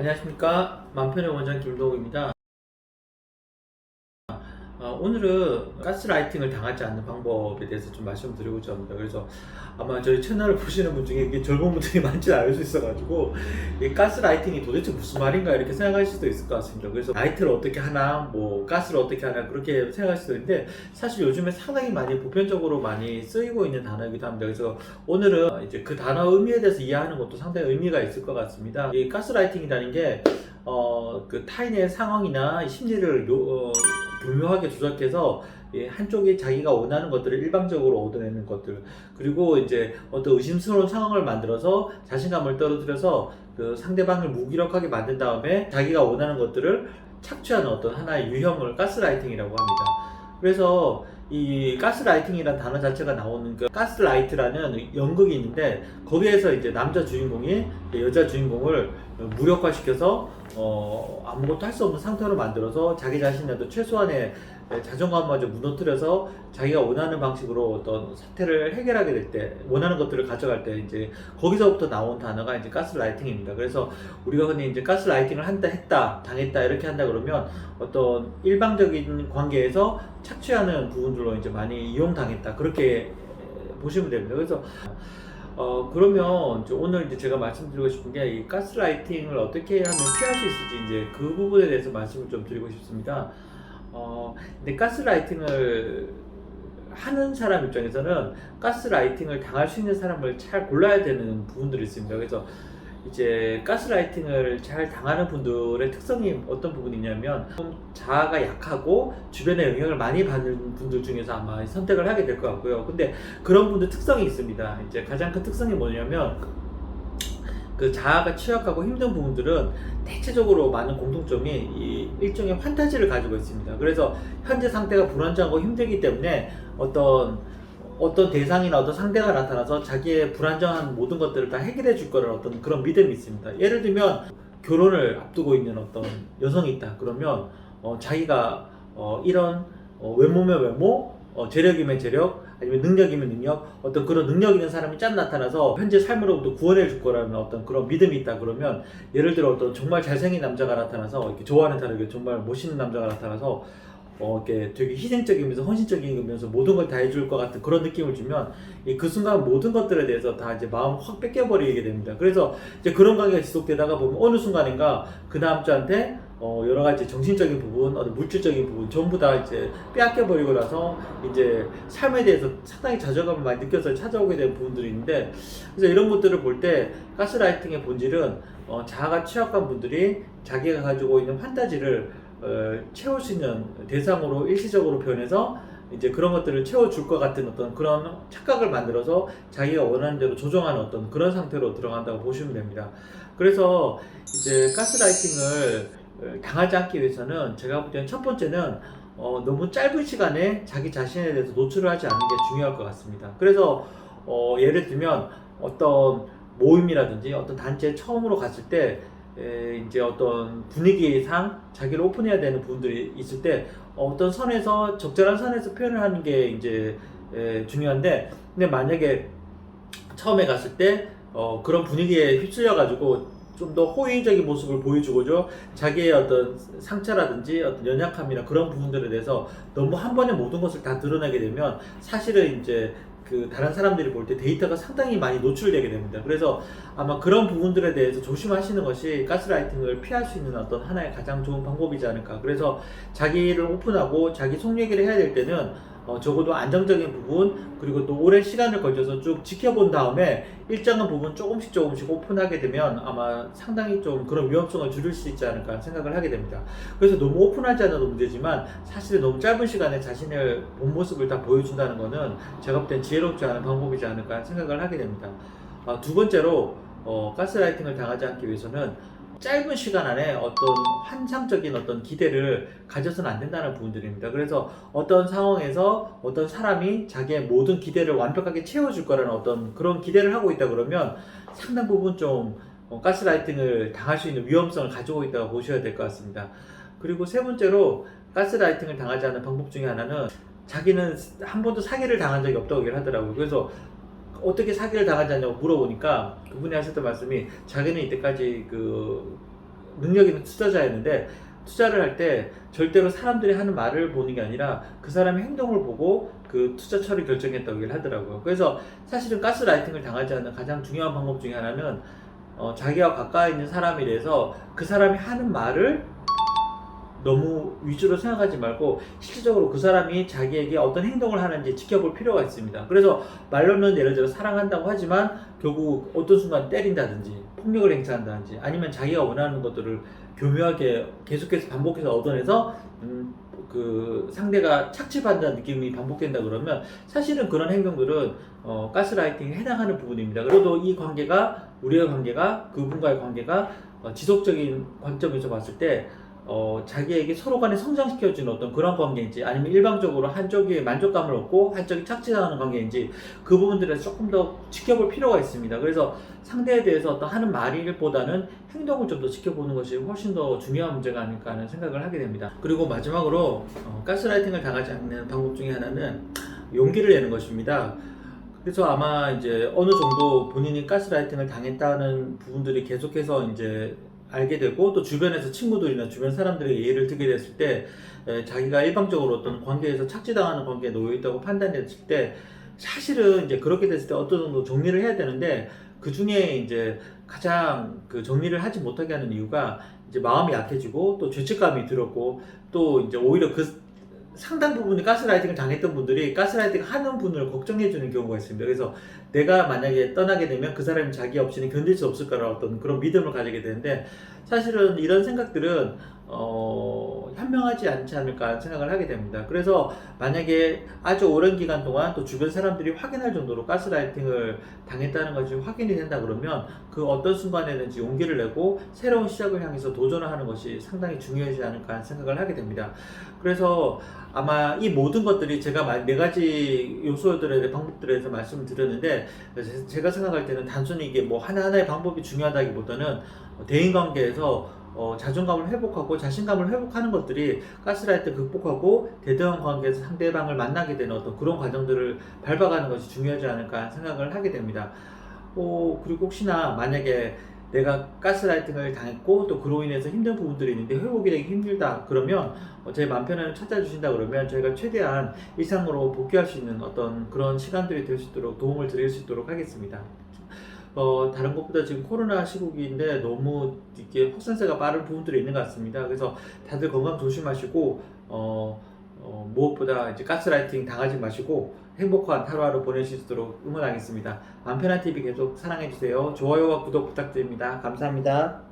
안녕하십니까. 맘편의 원장 김동욱입니다. 오늘은 가스라이팅을 당하지 않는 방법에 대해서 좀 말씀드리고자 합니다. 그래서 아마 저희 채널을 보시는 분 중에 이게 젊은 분들이 많지 않을 수 있어가지고 이 가스라이팅이 도대체 무슨 말인가 이렇게 생각할 수도 있을 것 같습니다. 그래서 라이트를 어떻게 하나, 뭐 가스를 어떻게 하나 그렇게 생각할 수도 있는데 사실 요즘에 상당히 많이 보편적으로 많이 쓰이고 있는 단어이기도 합니다. 그래서 오늘은 이제 그 단어 의미에 대해서 이해하는 것도 상당히 의미가 있을 것 같습니다. 이 가스라이팅이라는 게 그 타인의 상황이나 심리를 교묘하게 조작해서 한쪽이 자기가 원하는 것들을 일방적으로 얻어내는 것들, 그리고 이제 어떤 의심스러운 상황을 만들어서 자신감을 떨어뜨려서 그 상대방을 무기력하게 만든 다음에 자기가 원하는 것들을 착취하는 어떤 하나의 유형을 가스라이팅이라고 합니다. 그래서 이 가스라이팅이라는 단어 자체가 나오는 그 가스라이트라는 연극이 있는데 거기에서 이제 남자 주인공이 여자 주인공을 무력화시켜서 아무것도 할 수 없는 상태로 만들어서 자기 자신의 어떤 최소한의 자존감마저 무너뜨려서 자기가 원하는 방식으로 어떤 사태를 해결하게 될 때, 원하는 것들을 가져갈 때 이제 거기서부터 나온 단어가 이제 가스라이팅입니다. 그래서 우리가 흔히 이제 가스라이팅을 했다, 당했다 이렇게 한다 그러면 어떤 일방적인 관계에서 착취하는 부분들로 이제 많이 이용당했다 그렇게 보시면 됩니다. 그래서 그러면 오늘 이제 제가 말씀드리고 싶은 게 이 가스라이팅을 어떻게 하면 피할 수 있을지 이제 그 부분에 대해서 말씀을 좀 드리고 싶습니다. 근데 가스라이팅을 하는 사람 입장에서는 가스라이팅을 당할 수 있는 사람을 잘 골라야 되는 부분들이 있습니다. 그래서 이제 가스라이팅을 잘 당하는 분들의 특성이 어떤 부분이냐면 좀 자아가 약하고 주변의 영향을 많이 받는 분들 중에서 아마 선택을 하게 될 것 같고요. 근데 그런 분들 특성이 있습니다. 이제 가장 큰 특성이 뭐냐면 그 자아가 취약하고 힘든 부분들은 대체적으로 많은 공통점이 이 일종의 판타지를 가지고 있습니다. 그래서 현재 상태가 불안정하고 힘들기 때문에 어떤 대상이나 어떤 상대가 나타나서 자기의 불안정한 모든 것들을 다 해결해 줄 거라는 어떤 그런 믿음이 있습니다. 예를 들면 결혼을 앞두고 있는 어떤 여성이 있다. 그러면 자기가 이런 외모면 외모, 재력이면 재력, 아니면 능력이면 능력, 어떤 그런 능력 있는 사람이 짠 나타나서 현재 삶으로부터 구원해 줄 거라는 어떤 그런 믿음이 있다. 그러면 예를 들어 어떤 정말 잘생긴 남자가 나타나서 이렇게 좋아하는 사람에게 정말 멋있는 남자가 나타나서 이렇게 되게 희생적이면서 헌신적이면서 모든 걸 다 해줄 것 같은 그런 느낌을 주면 그 순간 모든 것들에 대해서 다 이제 마음 확 뺏겨버리게 됩니다. 그래서 이제 그런 관계가 지속되다가 보면 어느 순간인가 그 남자한테 여러 가지 정신적인 부분, 어떤 물질적인 부분 전부 다 이제 빼앗겨버리고 나서 이제 삶에 대해서 상당히 좌절감을 많이 느껴서 찾아오게 된 부분들이 있는데, 그래서 이런 것들을 볼 때 가스라이팅의 본질은 자아가 취약한 분들이 자기가 가지고 있는 판타지를 채울 수 있는 대상으로 일시적으로 변해서 이제 그런 것들을 채워줄 것 같은 어떤 그런 착각을 만들어서 자기가 원하는 대로 조정하는 어떤 그런 상태로 들어간다고 보시면 됩니다. 그래서 이제 가스라이팅을 당하지 않기 위해서는 제가 볼 때는 첫 번째는 너무 짧은 시간에 자기 자신에 대해서 노출을 하지 않는 게 중요할 것 같습니다. 그래서 예를 들면 어떤 모임이라든지 어떤 단체에 처음으로 갔을 때 이제 어떤 분위기상 자기를 오픈해야 되는 부분들이 있을 때 어떤 선에서 적절한 선에서 표현을 하는 게 이제 중요한데, 근데 만약에 처음에 갔을 때 그런 분위기에 휩쓸려 가지고 좀 더 호의적인 모습을 보여주고죠, 자기의 어떤 상처라든지 어떤 연약함이나 그런 부분들에 대해서 너무 한 번에 모든 것을 다 드러내게 되면 사실은 이제 그 다른 사람들이 볼 때 데이터가 상당히 많이 노출되게 됩니다. 그래서 아마 그런 부분들에 대해서 조심하시는 것이 가스라이팅을 피할 수 있는 어떤 하나의 가장 좋은 방법이지 않을까. 그래서 자기를 오픈하고 자기 속 얘기를 해야 될 때는 적어도 안정적인 부분, 그리고 또 오랜 시간을 걸쳐서 쭉 지켜본 다음에 일정한 부분 조금씩 오픈하게 되면 아마 상당히 좀 그런 위험성을 줄일 수 있지 않을까 생각을 하게 됩니다. 그래서 너무 오픈하지 않아도 문제지만 사실 너무 짧은 시간에 자신의 본 모습을 다 보여준다는 것은 제가 볼 땐 지혜롭지 않은 방법이지 않을까 생각을 하게 됩니다. 두 번째로 가스라이팅을 당하지 않기 위해서는 짧은 시간 안에 어떤 환상적인 어떤 기대를 가져서는 안 된다는 부분들입니다. 그래서 어떤 상황에서 어떤 사람이 자기의 모든 기대를 완벽하게 채워줄 거라는 어떤 그런 기대를 하고 있다 그러면 상당 부분 좀 가스라이팅을 당할 수 있는 위험성을 가지고 있다고 보셔야 될 것 같습니다. 그리고 세 번째로 가스라이팅을 당하지 않는 방법 중에 하나는 자기는 한 번도 사기를 당한 적이 없다고 얘기를 하더라고요. 그래서 어떻게 사기를 당하지 않냐고 물어보니까 그분이 하셨던 말씀이 자기는 이때까지 능력 있는 투자자였는데 투자를 할 때 절대로 사람들이 하는 말을 보는 게 아니라 그 사람의 행동을 보고 그 투자 처리 결정했다고 얘기를 하더라고요. 그래서 사실은 가스라이팅을 당하지 않는 가장 중요한 방법 중에 하나는 자기와 가까이 있는 사람에 대해서 그 사람이 하는 말을 너무 위주로 생각하지 말고 실질적으로 그 사람이 자기에게 어떤 행동을 하는지 지켜볼 필요가 있습니다. 그래서 말로는 예를 들어 사랑한다고 하지만 결국 어떤 순간 때린다든지 폭력을 행사한다든지 아니면 자기가 원하는 것들을 교묘하게 계속해서 반복해서 얻어내서 그 상대가 착취받는다는 느낌이 반복된다 그러면 사실은 그런 행동들은 가스라이팅에 해당하는 부분입니다. 그래도 이 관계가 우리의 관계가 그분과의 관계가 지속적인 관점에서 봤을 때 자기에게 서로 간에 성장시켜주는 어떤 그런 관계인지 아니면 일방적으로 한쪽이 만족감을 얻고 한쪽이 착취당하는 관계인지 그 부분들에 조금 더 지켜볼 필요가 있습니다. 그래서 상대에 대해서 어떤 하는 말보다는 행동을 좀 더 지켜보는 것이 훨씬 더 중요한 문제가 아닐까 하는 생각을 하게 됩니다. 그리고 마지막으로 가스라이팅을 당하지 않는 방법 중에 하나는 용기를 내는 것입니다. 그래서 아마 이제 어느 정도 본인이 가스라이팅을 당했다는 부분들이 계속해서 이제 알게 되고 또 주변에서 친구들이나 주변 사람들에게 예를 들게 됐을 때 자기가 일방적으로 어떤 관계에서 착취당하는 관계에 놓여 있다고 판단됐을 때 사실은 이제 그렇게 됐을 때 어떤 정도 정리를 해야 되는데 그 중에 이제 가장 그 정리를 하지 못하게 하는 이유가 이제 마음이 약해지고 또 죄책감이 들었고 또 이제 오히려 그 상당 부분이 가스라이팅을 당했던 분들이 가스라이팅 하는 분을 걱정해 주는 경우가 있습니다. 그래서 내가 만약에 떠나게 되면 그 사람이 자기 없이는 견딜 수 없을 거라는 어떤 그런 믿음을 가지게 되는데 사실은 이런 생각들은 현명하지 않지 않을까 생각을 하게 됩니다. 그래서 만약에 아주 오랜 기간 동안 또 주변 사람들이 확인할 정도로 가스라이팅을 당했다는 것이 확인이 된다 그러면 그 어떤 순간에든지 용기를 내고 새로운 시작을 향해서 도전을 하는 것이 상당히 중요하지 않을까 생각을 하게 됩니다. 그래서 아마 이 모든 것들이 제가 네 가지 요소들에 대해 방법들에 대해서 말씀을 드렸는데 제가 생각할 때는 단순히 이게 뭐 하나하나의 방법이 중요하다기보다는 대인관계에서 자존감을 회복하고 자신감을 회복하는 것들이 가스라이팅 극복하고 대등한 관계에서 상대방을 만나게 되는 어떤 그런 과정들을 밟아가는 것이 중요하지 않을까 생각을 하게 됩니다. 그리고 혹시나 만약에 내가 가스라이팅을 당했고 또 그로 인해서 힘든 부분들이 있는데 회복이 되기 힘들다 그러면 제 맘 편을 찾아주신다 그러면 저희가 최대한 일상으로 복귀할 수 있는 어떤 그런 시간들이 될 수 있도록 도움을 드릴 수 있도록 하겠습니다. 다른 것보다 지금 코로나 시국인데 너무 이렇게 확산세가 빠른 부분들이 있는 것 같습니다. 그래서 다들 건강 조심하시고 무엇보다 이제 가스라이팅 당하지 마시고 행복한 하루하루 보내실 수 있도록 응원하겠습니다. 맘편한 TV 계속 사랑해주세요. 좋아요와 구독 부탁드립니다. 감사합니다.